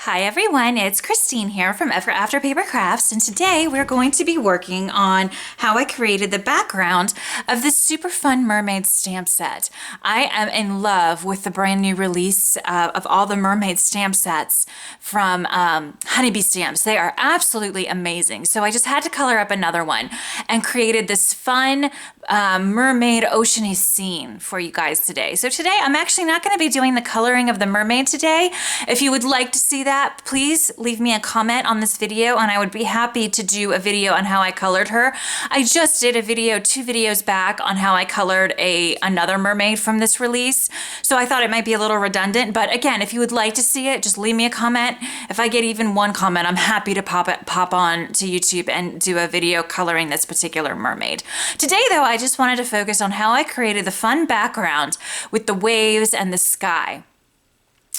Hi everyone, it's Christine here from After Paper Crafts, and today we're going to be working on how I created the background of this super fun mermaid stamp set. I am in love with the brand new release of all the mermaid stamp sets from Honeybee Stamps. They are absolutely amazing. So I just had to color up another one and created this fun mermaid oceany scene for you guys today. So today I'm actually not going to be doing the coloring of the mermaid today. If you would like to see that, please leave me a comment on this video and I would be happy to do a video on how I colored her. I just did a video 2 videos back on how I colored another mermaid from this release, so I thought it might be a little redundant, but again, if you would like to see it, just leave me a comment. If I get even one comment, I'm happy to pop on to YouTube and do a video coloring this particular mermaid. Today though, I just wanted to focus on how I created the fun background with the waves and the sky.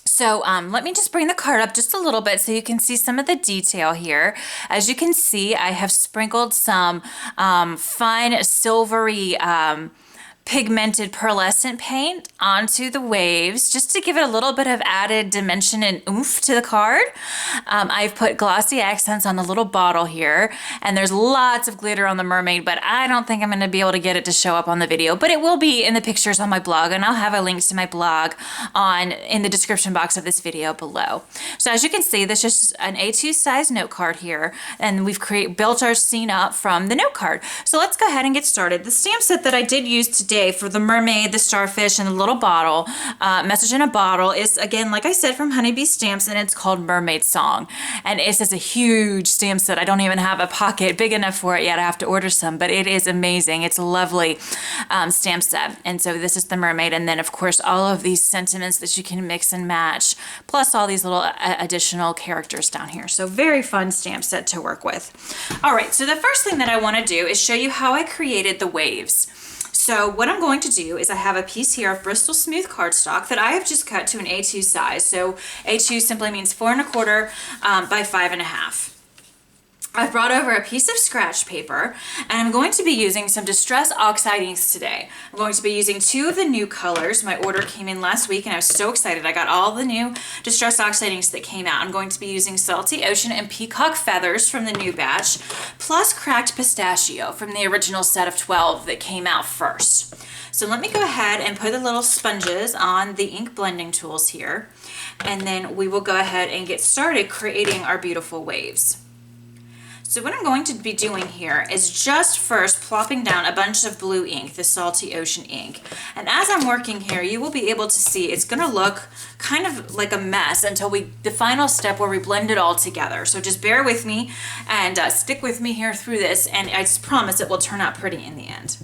So let me just bring the card up just a little bit so you can see some of the detail here. As you can see, I have sprinkled some fun silvery pigmented pearlescent paint onto the waves just to give it a little bit of added dimension and oomph to the card. I've put glossy accents on the little bottle here, and there's lots of glitter on the mermaid, but I don't think I'm going to be able to get it to show up on the video, but it will be in the pictures on my blog, and I'll have a link to my blog in the description box of this video below. So as you can see, this is just an A2 size note card here, and we've built our scene up from the note card. So let's go ahead and get started. The stamp set that I did use today for the mermaid, the starfish, and the little bottle, message in a bottle, is again, like I said, from Honeybee Stamps, and it's called Mermaid Song. And it's just a huge stamp set. I don't even have a pocket big enough for it yet. I have to order some, but it is amazing. It's a lovely stamp set. And so this is the mermaid, and then of course all of these sentiments that you can mix and match, plus all these little additional characters down here. So very fun stamp set to work with. All right, so the first thing that I want to do is show you how I created the waves. So what I'm going to do is I have a piece here of Bristol Smooth cardstock that I have just cut to an A2 size. So A2 simply means 4 1/4 by 5 1/2. I've brought over a piece of scratch paper, and I'm going to be using some Distress Oxide inks today. I'm going to be using 2 of the new colors. My order came in last week and I was so excited. I got all the new Distress Oxide inks that came out. I'm going to be using Salty Ocean and Peacock Feathers from the new batch, plus Cracked Pistachio from the original set of 12 that came out first. So let me go ahead and put the little sponges on the ink blending tools here, and then we will go ahead and get started creating our beautiful waves. So what I'm going to be doing here is just first plopping down a bunch of blue ink, the Salty Ocean ink. And as I'm working here, you will be able to see it's going to look kind of like a mess until the final step where we blend it all together. So just bear with me and stick with me here through this, and I just promise it will turn out pretty in the end.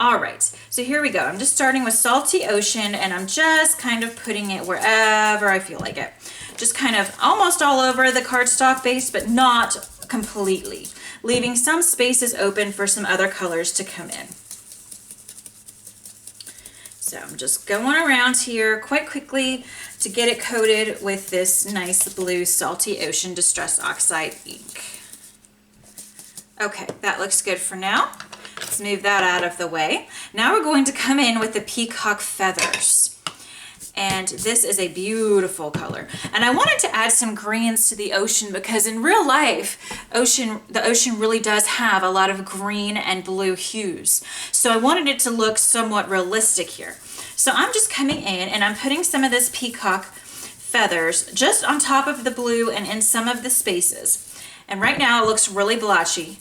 All right, so here we go. I'm just starting with Salty Ocean, and I'm just kind of putting it wherever I feel like it. Just kind of almost all over the cardstock base, but not completely, leaving some spaces open for some other colors to come in. So I'm just going around here quite quickly to get it coated with this nice blue Salty Ocean Distress Oxide ink. Okay, that looks good for now. Let's move that out of the way. Now we're going to come in with the Peacock Feathers. And this is a beautiful color. And I wanted to add some greens to the ocean because in real life, the ocean really does have a lot of green and blue hues. So I wanted it to look somewhat realistic here. So I'm just coming in and I'm putting some of this Peacock Feathers just on top of the blue and in some of the spaces. And right now it looks really blotchy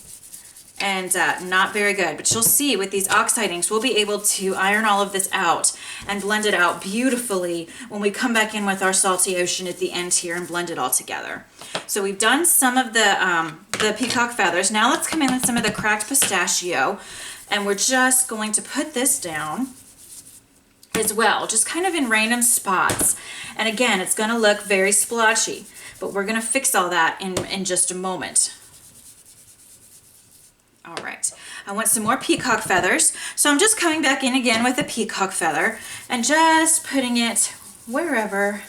and not very good, but you'll see with these oxide inks we'll be able to iron all of this out and blend it out beautifully when we come back in with our Salty Ocean at the end here and blend it all together. So we've done some of the Peacock Feathers. Now let's come in with some of the Cracked Pistachio, and we're just going to put this down as well, just kind of in random spots. And again, it's going to look very splotchy, but we're going to fix all that in just a moment. All right, I want some more Peacock Feathers. So I'm just coming back in again with a Peacock Feather and just putting it wherever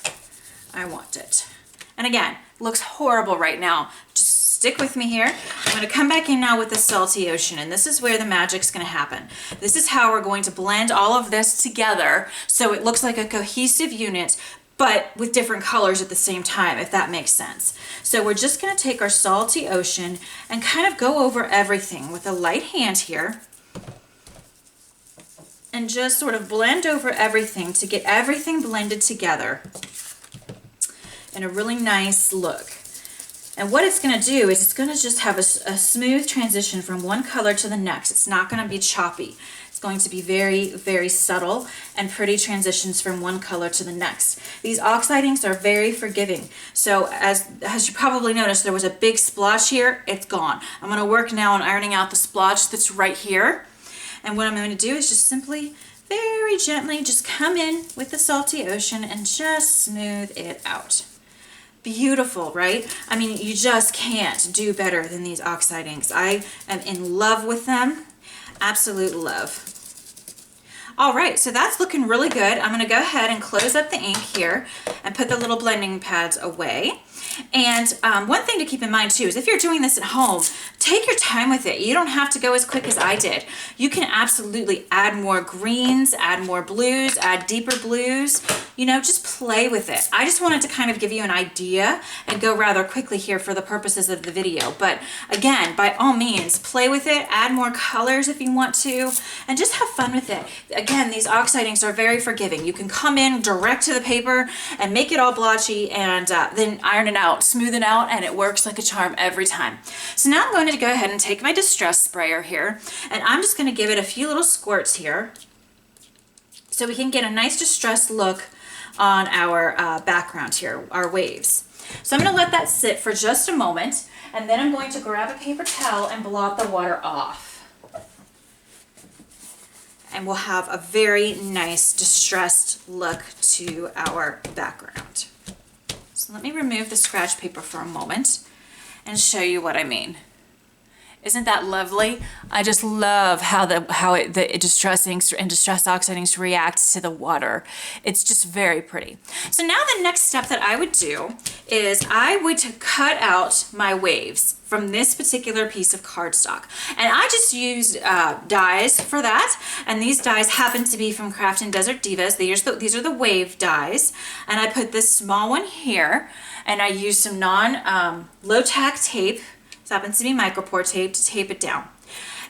I want it. And again, it looks horrible right now. Just stick with me here. I'm going to come back in now with the Salty Ocean, and this is where the magic's going to happen. This is how we're going to blend all of this together so it looks like a cohesive unit, but with different colors at the same time, if that makes sense. So we're just going to take our salty ocean and kind of go over everything with a light hand here and just sort of blend over everything to get everything blended together in a really nice look. And what it's going to do is it's going to just have a smooth transition from one color to the next. It's not going to be choppy. It's going to be very, very subtle and pretty transitions from one color to the next. These Oxide inks are very forgiving. So as you probably noticed, there was a big splotch here. It's gone. I'm going to work now on ironing out the splotch that's right here. And what I'm going to do is just simply, very gently, just come in with the salty ocean and just smooth it out. Beautiful, right? I mean, you just can't do better than these Oxide inks. I am in love with them. Absolute love. All right, so that's looking really good. I'm going to go ahead and close up the ink here and put the little blending pads away. And one thing to keep in mind too is if you're doing this at home, take your time with it. You don't have to go as quick as I did. You can absolutely add more greens, add more blues, add deeper blues, you know, just play with it. I just wanted to kind of give you an idea and go rather quickly here for the purposes of the video. But again, by all means, play with it, add more colors if you want to, and just have fun with it. Again, these Oxide inks are very forgiving. You can come in direct to the paper and make it all blotchy and then iron it out, smooth it out, and it works like a charm every time. So now I'm going to go ahead and take my distress sprayer here, and I'm just going to give it a few little squirts here so we can get a nice distressed look on our background here, our waves. So I'm going to let that sit for just a moment, and then I'm going to grab a paper towel and blot the water off. And we'll have a very nice distressed look to our background. So let me remove the scratch paper for a moment and show you what I mean. Isn't that lovely? I just love how the distress inks and distress Oxide inks react to the water. It's just very pretty. So now the next step that I would do is I would cut out my waves from this particular piece of cardstock. And I just used dies for that. And these dies happen to be from Craft and Desert Divas. These are the wave dies. And I put this small one here, and I used some low-tack tape. This happens to be micropore tape to tape it down.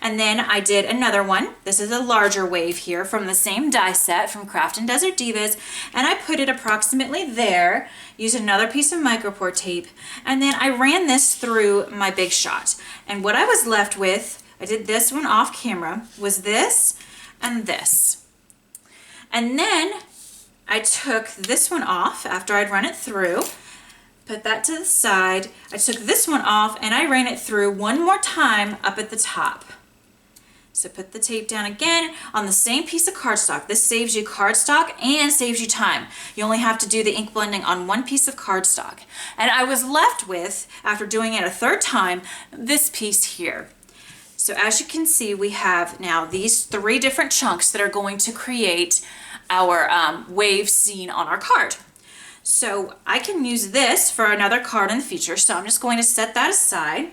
And then I did another one. This is a larger wave here from the same die set from Craft and Desert Divas, and I put it approximately there, used another piece of micropore tape, and then I ran this through my Big Shot. And what I was left with, I did this one off camera, was this and this. And then I took this one off after I'd run it through, put that to the side. I took this one off and I ran it through one more time up at the top. So put the tape down again on the same piece of cardstock. This saves you cardstock and saves you time. You only have to do the ink blending on one piece of cardstock. And I was left with, after doing it a third time, this piece here. So as you can see, we have now these three different chunks that are going to create our wave scene on our card. So I can use this for another card in the future. So I'm just going to set that aside.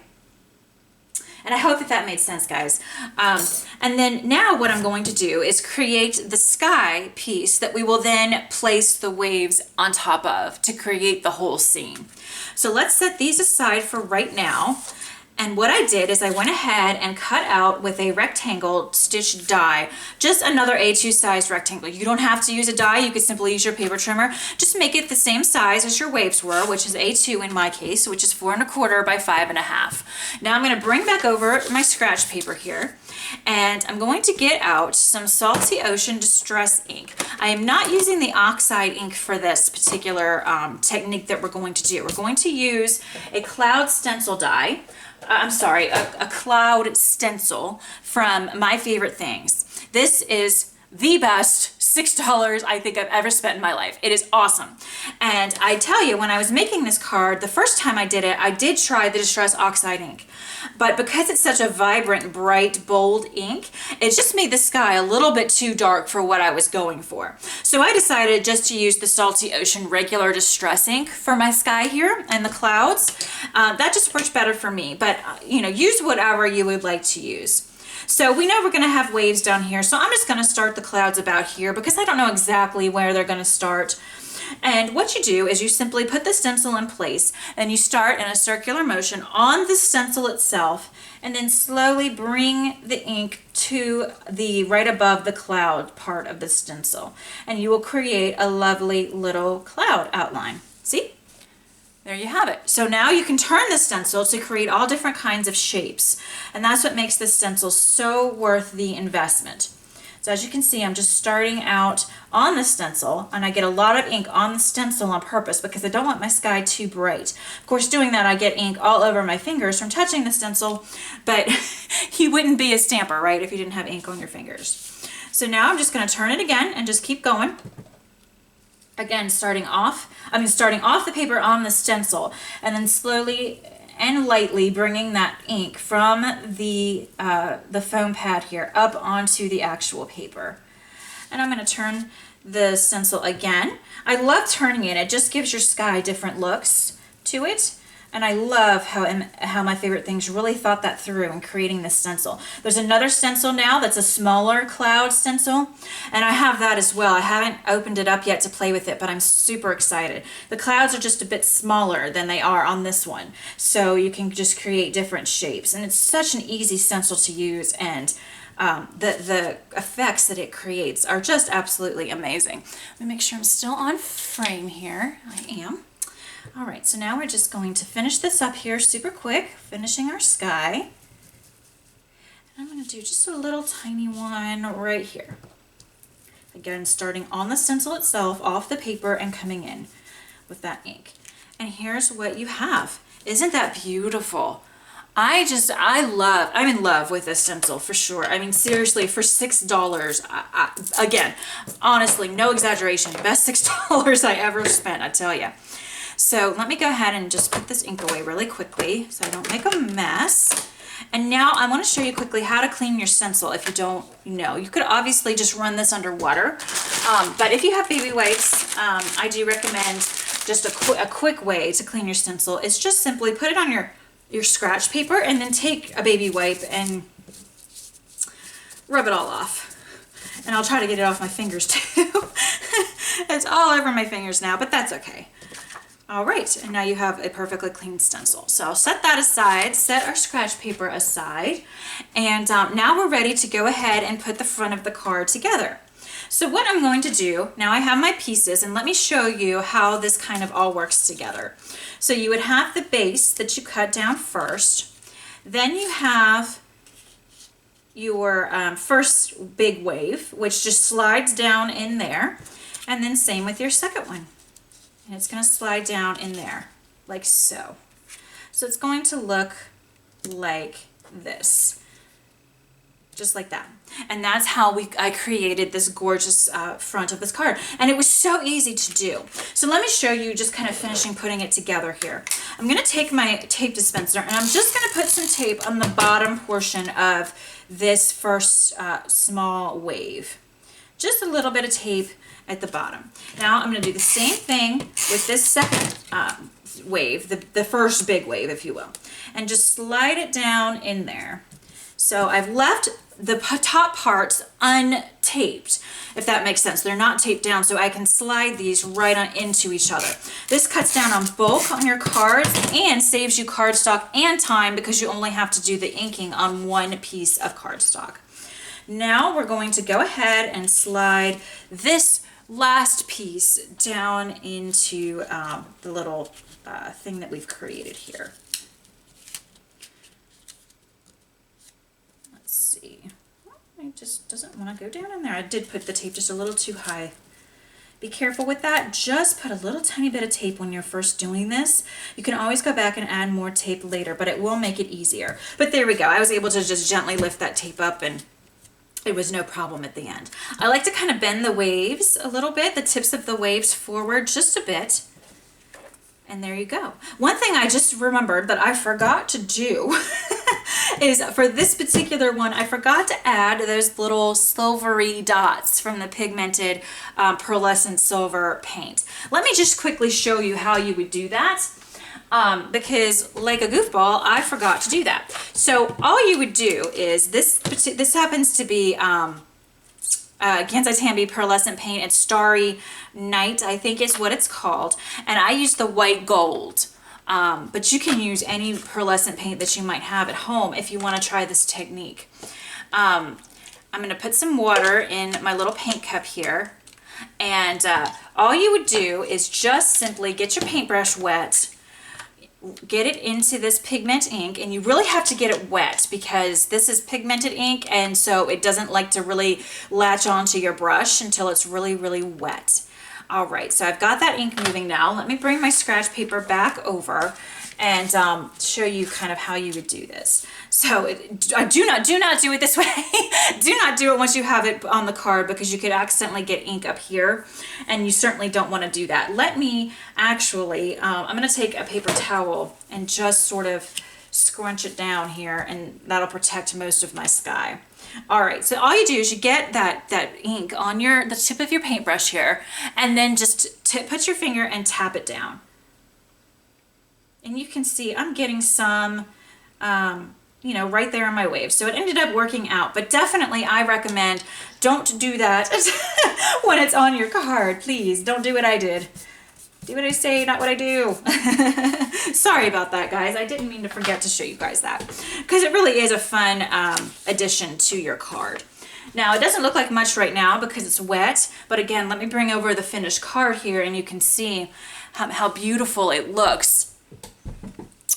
And I hope that made sense, guys. And then now what I'm going to do is create the sky piece that we will then place the waves on top of to create the whole scene. So let's set these aside for right now. And what I did is I went ahead and cut out with a rectangle stitched die, just another A2 size rectangle. You don't have to use a die, you could simply use your paper trimmer. Just make it the same size as your waves were, which is A2 in my case, which is 4 1/4 by 5 1/2. Now I'm gonna bring back over my scratch paper here, and I'm going to get out some Salty Ocean Distress ink. I am not using the Oxide ink for this particular technique that we're going to do. We're going to use a cloud stencil die. A cloud stencil from My Favorite Things. This is the best $6 I think I've ever spent in my life. It is awesome. And I tell you, when I was making this card, the first time I did it, I did try the Distress Oxide ink. But because it's such a vibrant, bright, bold ink, it just made the sky a little bit too dark for what I was going for. So I decided just to use the Salty Ocean regular distress ink for my sky here and the clouds. That just works better for me. But, you know, use whatever you would like to use. So we know we're going to have waves down here, so I'm just going to start the clouds about here because I don't know exactly where they're going to start. And what you do is you simply put the stencil in place and you start in a circular motion on the stencil itself, and then slowly bring the ink to the right above the cloud part of the stencil. And you will create a lovely little cloud outline. See? There you have it. So now you can turn the stencil to create all different kinds of shapes. And that's what makes this stencil so worth the investment. So as you can see, I'm just starting out on the stencil, and I get a lot of ink on the stencil on purpose because I don't want my sky too bright. Of course, doing that, I get ink all over my fingers from touching the stencil, but you wouldn't be a stamper, right, if you didn't have ink on your fingers. So now I'm just going to turn it again and just keep going. Again, starting off the paper on the stencil, and then slowly and lightly bringing that ink from the foam pad here up onto the actual paper. And I'm going to turn the stencil again. I love turning it. It just gives your sky different looks to it. And I love how my favorite things really thought that through in creating this stencil. There's another stencil now that's a smaller cloud stencil, and I have that as well. I haven't opened it up yet to play with it, but I'm super excited. The clouds are just a bit smaller than they are on this one, so you can just create different shapes. And it's such an easy stencil to use, and the effects that it creates are just absolutely amazing. Let me make sure I'm still on frame here. I am. All right, so now we're just going to finish this up here super quick, finishing our sky. And I'm going to do just a little tiny one right here. Again, starting on the stencil itself, off the paper, and coming in with that ink. And here's what you have. Isn't that beautiful? I'm in love with this stencil for sure. I mean, seriously, for $6, again, honestly, no exaggeration, best $6 I ever spent, I tell you. So let me go ahead and just put this ink away really quickly so I don't make a mess. And now I want to show you quickly how to clean your stencil if you don't know. You could obviously just run this under water, but if you have baby wipes, I do recommend just a quick way to clean your stencil is just simply put it on your scratch paper and then take a baby wipe and rub it all off. And I'll try to get it off my fingers too. It's all over my fingers now, but that's okay. All right, and now you have a perfectly clean stencil. So I'll set that aside, set our scratch paper aside, and now we're ready to go ahead and put the front of the card together. So what I'm going to do, now I have my pieces, and let me show you how this kind of all works together. So you would have the base that you cut down first, then you have your first big wave, which just slides down in there, and then same with your second one. And it's going to slide down in there, like so. So it's going to look like this, just like that. And that's how I created this gorgeous front of this card. And it was so easy to do. So let me show you just kind of finishing putting it together here. I'm going to take my tape dispenser and I'm just going to put some tape on the bottom portion of this first small wave. Just a little bit of tape at the bottom. Now I'm going to do the same thing with this second wave, the first big wave, if you will, and just slide it down in there. So I've left the top parts untaped, if that makes sense. They're not taped down, so I can slide these right on into each other. This cuts down on bulk on your cards and saves you cardstock and time because you only have to do the inking on one piece of cardstock. Now we're going to go ahead and slide this last piece down into the little thing that we've created here. Let's see. It just doesn't want to go down in there. I did put the tape just a little too high. Be careful with that. Just put a little tiny bit of tape when you're first doing this. You can always go back and add more tape later, but it will make it easier. But there we go. I was able to just gently lift that tape up and it was no problem at the end. I like to kind of bend the waves a little bit, the tips of the waves forward just a bit. And there you go. One thing I just remembered that I forgot to do is for this particular one, I forgot to add those little silvery dots from the pigmented pearlescent silver paint. Let me just quickly show you how you would do that. Because like a goofball, I forgot to do that. So all you would do is this happens to be Gansai pearlescent paint. It's Starry Night, I think is what it's called. And I use the white gold. But you can use any pearlescent paint that you might have at home if you want to try this technique. I'm going to put some water in my little paint cup here. And all you would do is just simply get your paintbrush wet, get it into this pigment ink, and you really have to get it wet because this is pigmented ink, and so it doesn't like to really latch onto your brush until it's really, really wet. All right, so I've got that ink moving now. Let me bring my scratch paper back over and show you kind of how you would do this. So do not do it this way. Do not do it once you have it on the card because you could accidentally get ink up here, and you certainly don't want to do that. Let me actually, I'm going to take a paper towel and just sort of scrunch it down here, and that'll protect most of my sky. All right, so all you do is you get that ink on the tip of your paintbrush here, and then just put your finger and tap it down. And you can see I'm getting some, you know, right there in my wave. So it ended up working out, but definitely I recommend don't do that when it's on your card. Please don't do what I did. Do what I say, not what I do. Sorry about that, guys. I didn't mean to forget to show you guys that because it really is a fun addition to your card. Now, it doesn't look like much right now because it's wet, but again, let me bring over the finished card here and you can see how beautiful it looks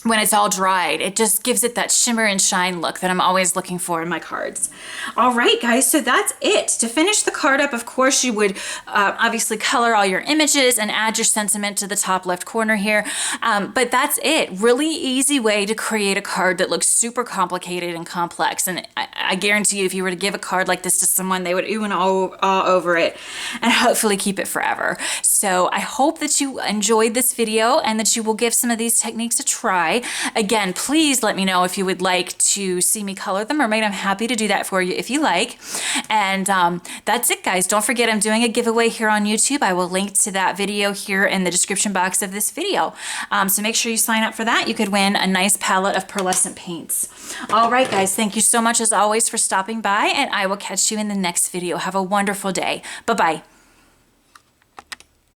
when it's all dried. It just gives it that shimmer and shine look that I'm always looking for in my cards. All right, guys, so that's it. To finish the card up, of course, you would obviously color all your images and add your sentiment to the top left corner here. But that's it. Really easy way to create a card that looks super complicated and complex. And I guarantee you, if you were to give a card like this to someone, they would ooh and ah over it and hopefully keep it forever. So I hope that you enjoyed this video and that you will give some of these techniques a try. Again, please let me know if you would like to see me color the mermaid. I'm happy to do that for you if you like. And that's it, guys. Don't forget I'm doing a giveaway here on YouTube. I will link to that video here in the description box of this video. So make sure you sign up for that. You could win a nice palette of pearlescent paints. All right, guys. Thank you so much as always for stopping by, and I will catch you in the next video. Have a wonderful day. Bye-bye.